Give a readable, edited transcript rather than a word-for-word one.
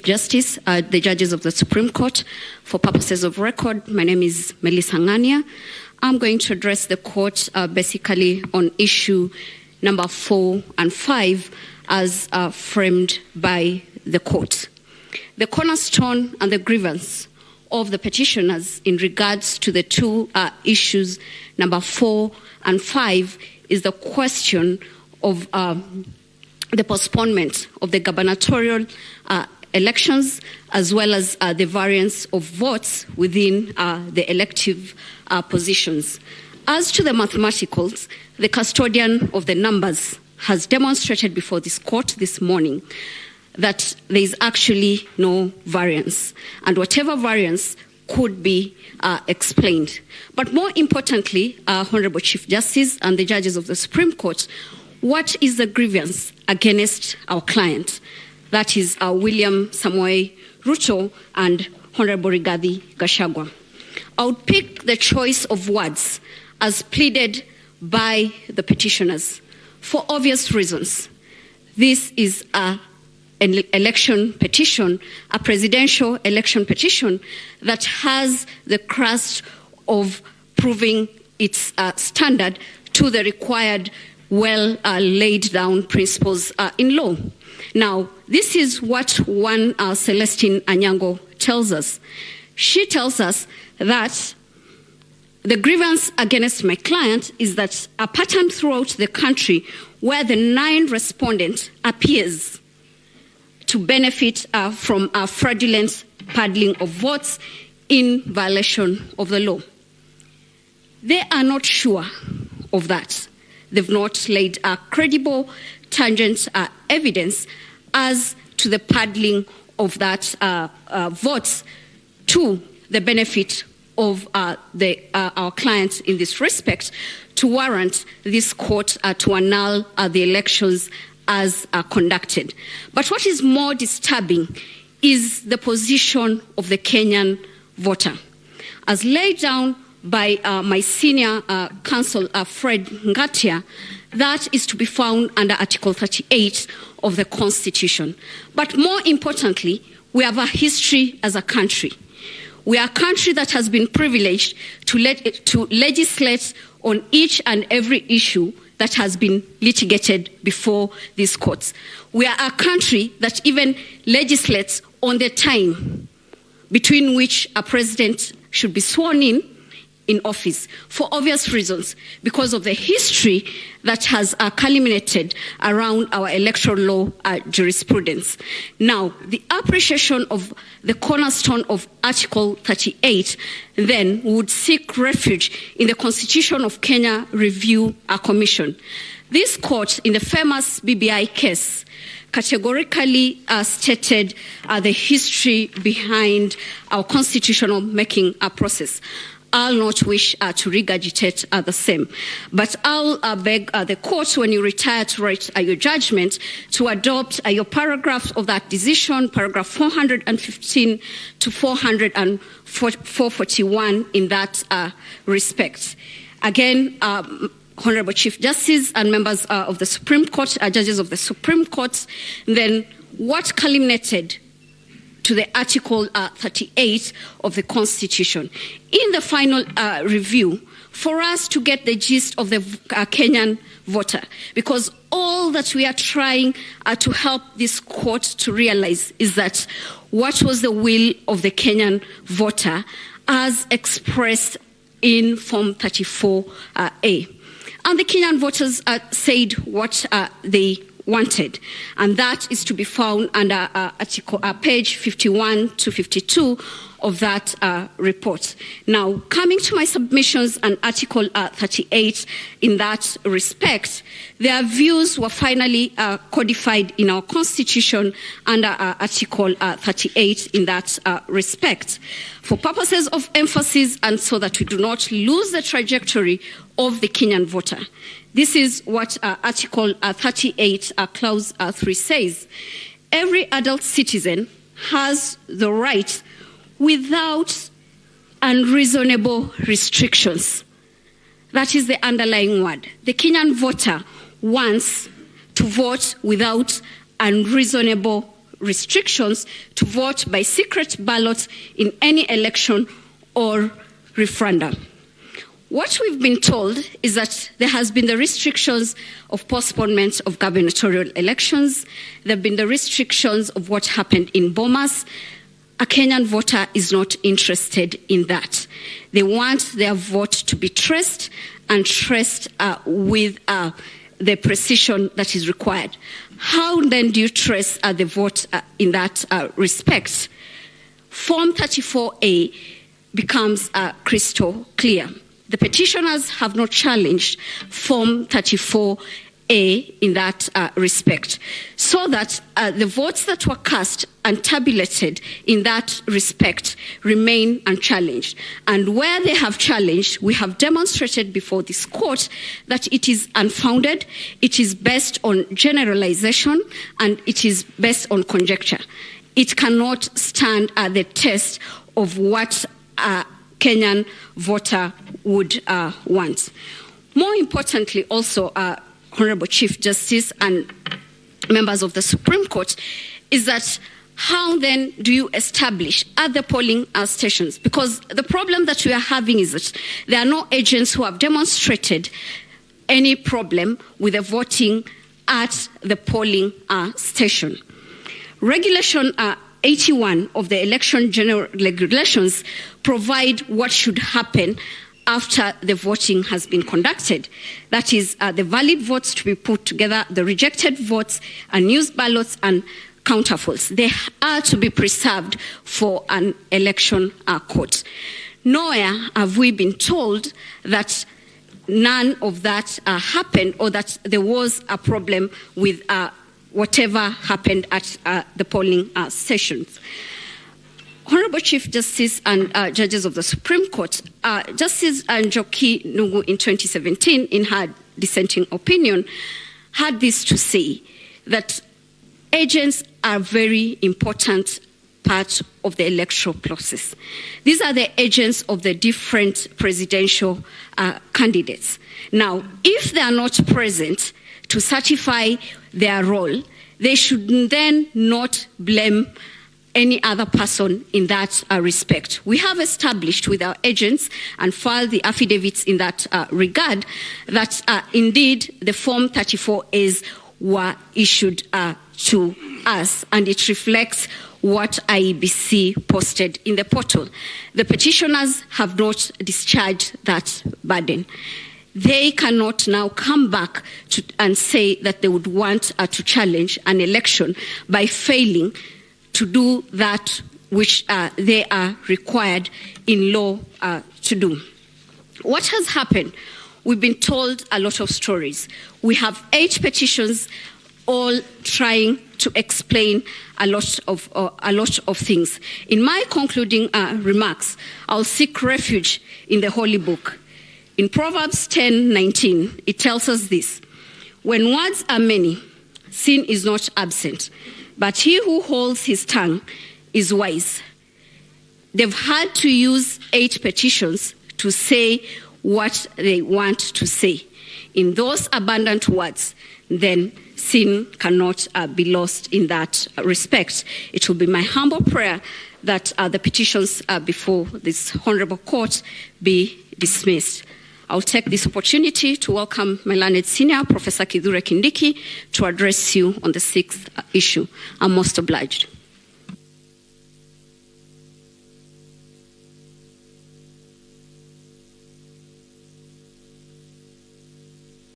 Justice, the judges of the Supreme Court. For purposes of record, my name is Melissa Ngania. I'm going to address the court basically on issue number 4 and 5 as framed by the court. The cornerstone and the grievance of the petitioners in regards to the two issues, number 4 and 5, is the question of the postponement of the gubernatorial elections, as well as the variance of votes within the elective positions. As to the mathematicals, the custodian of the numbers has demonstrated before this court this morning that there is actually no variance, and whatever variance could be explained. But more importantly, Honorable Chief Justice and the judges of the Supreme Court, what is the grievance against our client? That is William Samoei Ruto and Honorable Rigathi Gachagua. I would pick the choice of words as pleaded by the petitioners for obvious reasons. This is an election petition, a presidential election petition that has the crust of proving its standard to the required laid down principles in law. Now, this is what one Celestine Anyango tells us. She tells us that the grievance against my client is that a pattern throughout the country where the 9 respondent appears to benefit from a fraudulent paddling of votes in violation of the law. They are not sure of that. They've not laid a credible, tangent evidence as to the paddling of that votes to the benefit of our clients in this respect to warrant this court to annul the elections as conducted. But what is more disturbing is the position of the Kenyan voter. As laid down by my senior counsel, Fred Ngatia, that is to be found under Article 38 of the Constitution. But more importantly, we have a history as a country. We are a country that has been privileged to legislate on each and every issue that has been litigated before these courts. We are a country that even legislates on the time between which a president should be sworn in office, for obvious reasons, because of the history that has culminated around our electoral law jurisprudence. Now, the appreciation of the cornerstone of Article 38 then would seek refuge in the Constitution of Kenya Review Commission. This court, in the famous BBI case, categorically stated the history behind our constitutional making process. I'll not wish to regurgitate the same. But I'll beg the court, when you retire to write your judgment, to adopt your paragraphs of that decision, paragraph 415 to 441 in that respect. Again, Honorable Chief Justice and members of the Supreme Court, judges of the Supreme Court, then what culminated to the Article 38 of the Constitution. In the final review, for us to get the gist of the Kenyan voter, because all that we are trying to help this court to realize is that what was the will of the Kenyan voter as expressed in Form 34A. And the Kenyan voters said what they wanted, and that is to be found under page 51 to 52 of that report. Now, coming to my submissions on Article 38 in that respect, their views were finally codified in our Constitution under Article 38 in that respect. For purposes of emphasis and so that we do not lose the trajectory of the Kenyan voter, this is what Article 38, Clause 3 says. Every adult citizen has the right without unreasonable restrictions. That is the underlying word. The Kenyan voter wants to vote without unreasonable restrictions to vote by secret ballot in any election or referendum. What we've been told is that there has been the restrictions of postponement of gubernatorial elections. There have been the restrictions of what happened in Bomas. A Kenyan voter is not interested in that. They want their vote to be traced and traced with the precision that is required. How then do you trace the vote in that respect? Form 34A becomes crystal clear. The petitioners have not challenged Form 34A in that respect, so that the votes that were cast and tabulated in that respect remain unchallenged. And where they have challenged, we have demonstrated before this court that it is unfounded, it is based on generalization, and it is based on conjecture. It cannot stand the test of what Kenyan voter would want. More importantly, also, Honorable Chief Justice and members of the Supreme Court, is that how then do you establish other polling stations? Because the problem that we are having is that there are no agents who have demonstrated any problem with the voting at the polling station. Regulation 81 of the Election General Regulations provide what should happen after the voting has been conducted. That is, the valid votes to be put together, the rejected votes, unused ballots, and counterfolds. They are to be preserved for an election court. Nowhere have we been told that none of that happened, or that there was a problem with whatever happened at the polling stations. Honorable Chief Justice and judges of the Supreme Court, Justice Njoki Nugu in 2017, in her dissenting opinion, had this to say, that agents are a very important part of the electoral process. These are the agents of the different presidential candidates. Now, if they are not present to certify their role, they should then not blame any other person in that respect. We have established with our agents and filed the affidavits in that regard that indeed the Form 34As were issued to us, and it reflects what IEBC posted in the portal. The petitioners have not discharged that burden. They cannot now come back and say that they would want to challenge an election by failing to do that which they are required in law to do. What has happened? We've been told a lot of stories. We have 8 petitions, all trying to explain a lot of things. In my concluding remarks, I'll seek refuge in the Holy Book. In Proverbs 10:19, it tells us this: when words are many, sin is not absent, but he who holds his tongue is wise. They've had to use 8 petitions to say what they want to say. In those abundant words, then sin cannot be lost in that respect. It will be my humble prayer that the petitions before this honorable court be dismissed. I'll take this opportunity to welcome my learned senior, Professor Kithure Kindiki, to address you on the 6th issue. I'm most obliged.